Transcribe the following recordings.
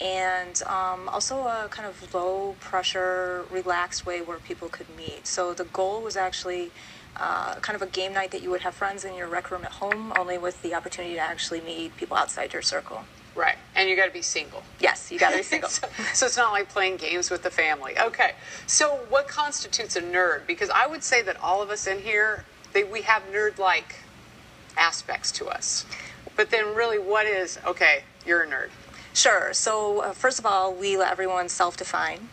and also a kind of low pressure, relaxed way where people could meet. So the goal was actually kind of a game night that you would have friends in your rec room at home, only with the opportunity to actually meet people outside your circle. Right, and you got to be single. Yes, you got to be single. So it's not like playing games with the family. Okay, so what constitutes a nerd? Because I would say that all of us in here, we have nerd-like aspects to us. But then really what is, okay, you're a nerd? Sure. So first of all, we let everyone self-define.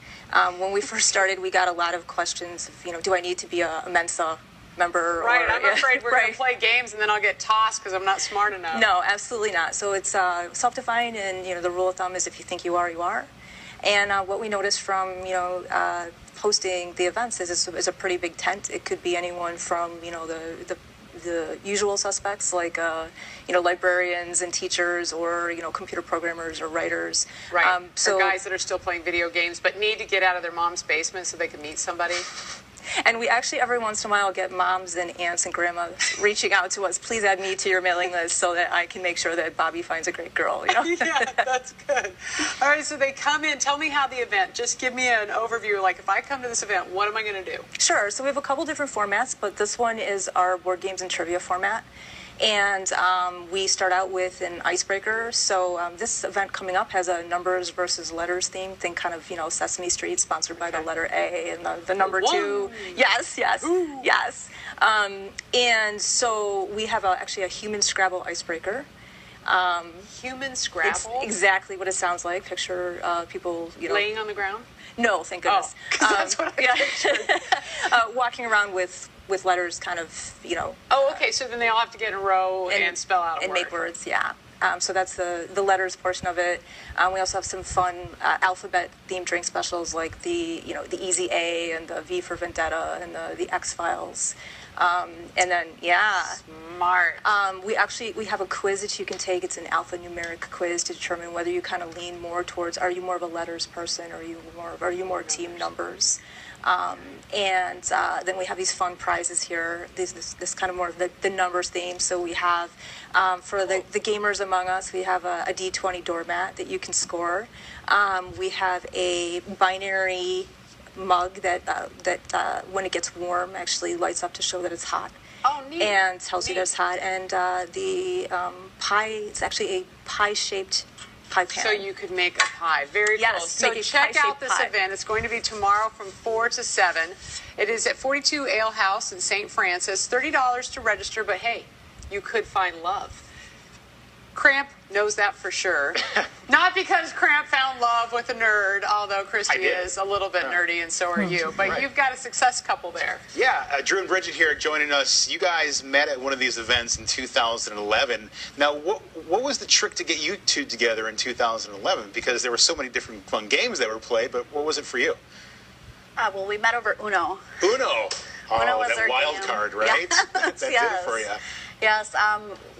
When we first started, we got a lot of questions of, do I need to be a Mensa member? Right, I'm afraid we're going to play games and then I'll get tossed because I'm not smart enough. No, absolutely not. So it's self-defined, and the rule of thumb is if you think you are, you are. And what we noticed from hosting the events is it's a pretty big tent. It could be anyone from the usual suspects like librarians and teachers, or computer programmers or writers. Right. So guys that are still playing video games but need to get out of their mom's basement so they can meet somebody. And we actually every once in a while get moms and aunts and grandmas reaching out to us. Please add me to your mailing list so that I can make sure that Bobby finds a great girl. Yeah, that's good. All right, so they come in. Tell me how the event. Just give me an overview. Like, if I come to this event, what am I going to do? Sure. So we have a couple different formats, but this one is our board games and trivia format. And we start out with an icebreaker. So this event coming up has a numbers versus letters theme. Think kind of, Sesame Street, sponsored by the letter A and the number 2. Yes. Ooh. Yes. And so we have actually a human Scrabble icebreaker. Human Scrabble? It's exactly what it sounds like. Picture people, laying on the ground? No, thank goodness. Oh, that's what I pictured. Walking around with letters kind of, Oh, okay, so then they all have to get in a row and spell out a and word. make words, yeah. So that's the letters portion of it. We also have some fun alphabet-themed drink specials like the Easy A and the V for Vendetta and the X-Files. And then, Smart. We have a quiz that you can take. It's an alphanumeric quiz to determine whether you kind of lean more towards, are you more of a letters person, or are you more team numbers? And then we have these fun prizes here. This kind of more of the numbers theme. So we have, for the gamers among us, we have a D20 doormat that you can score. We have a binary mug that when it gets warm actually lights up to show that it's hot. Oh, neat. And tells you that it's hot. And the pie, it's actually a pie-shaped pie pan. So you could make a pie. Very cool. Yes, so check out this event. It's going to be tomorrow from 4 to 7. It is at 42 Ale House in St. Francis. $30 to register, but hey, you could find love. Cramp knows that for sure. Not because Cramp found love with a nerd, although Christy is a little bit nerdy, and so are you. But you've got a success couple there. Yeah, Drew and Bridget here joining us. You guys met at one of these events in 2011. Now, what was the trick to get you two together in 2011? Because there were so many different fun games that were played, but what was it for you? Well, we met over Uno. Uno. Uno was that our wild game. card, right? Yes. That did it for you. Yes.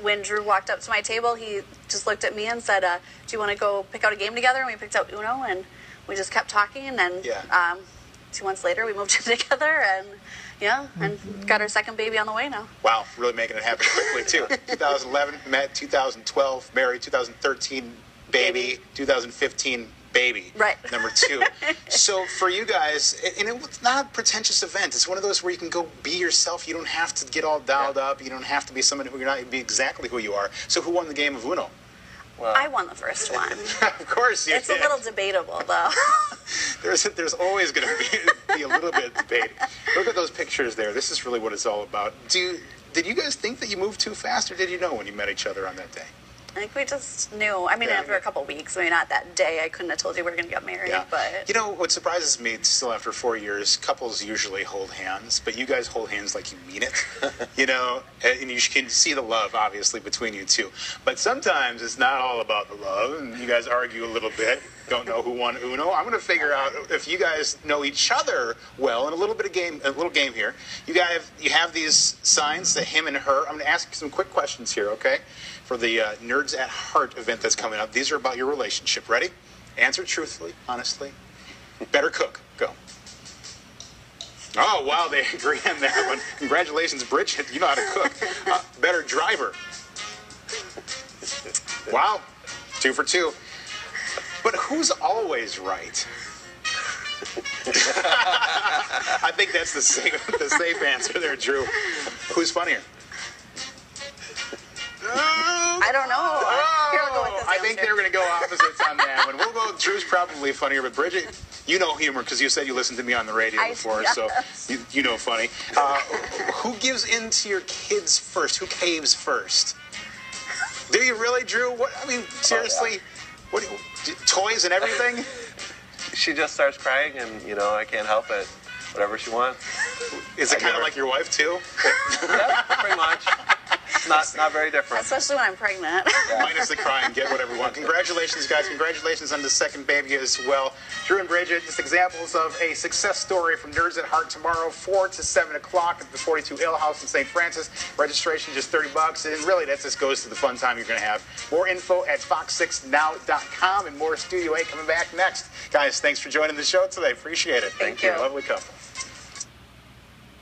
When Drew walked up to my table, he just looked at me and said, do you want to go pick out a game together? And we picked out Uno, and we just kept talking. And then 2 months later, we moved in together, and got our second baby on the way now. Wow, really making it happen quickly, too. 2011, met, 2012, married, 2013, baby, 2015, baby. Right. Number 2. So for you guys, and it's not a pretentious event. It's one of those where you can go be yourself. You don't have to get all dialed up. You don't have to be someone who you're not. You be exactly who you are. So who won the game of Uno? Well, I won the first one. Of course you did. It's a little debatable, though. There's always going to be a little bit of debate. Look at those pictures there. This is really what it's all about. Did you guys think that you moved too fast, or did you know when you met each other on that day? I think we just knew. I mean, after a couple weeks. I mean, not that day. I couldn't have told you we were going to get married. Yeah. But you know, what surprises me, still after 4 years, couples usually hold hands, but you guys hold hands like you mean it. And you can see the love, obviously, between you two. But sometimes it's not all about the love, and you guys argue a little bit. Don't know who won Uno. I'm going to figure out if you guys know each other well, and a little game here. You have these signs, the him and her. I'm going to ask you some quick questions here, okay? For the Nerds at Heart event that's coming up. These are about your relationship. Ready? Answer truthfully, honestly. Better cook. Go. Oh, wow, they agree on that one. Congratulations, Bridgettt. You know how to cook. Better driver. Wow. 2 for 2. But who's always right? I think that's the safe answer there, Drew. Who's funnier? I don't know. Here, I'll go with this I think they're going to go opposites on that one. We'll go. Drew's probably funnier, but Bridget, you know humor because you said you listened to me on the radio before, so you know funny. Who gives in to your kids first? Who caves first? Do you really, Drew? What? I mean, seriously, what? Toys and everything? She just starts crying, and I can't help it. Whatever she wants. Is it kind of like your wife too? Yeah, pretty much. Not very different. Especially when I'm pregnant. Yeah. Minus the crying, get whatever you want. Congratulations, guys. Congratulations on the second baby as well. Drew and Bridget, just examples of a success story from Nerds at Heart tomorrow, 4 to 7 o'clock at the 42 Ale House in St. Francis. Registration just $30, and really that just goes to the fun time you're going to have. More info at fox6now.com, and more Studio A coming back next. Guys, thanks for joining the show today. Appreciate it. Thank you. Lovely couple.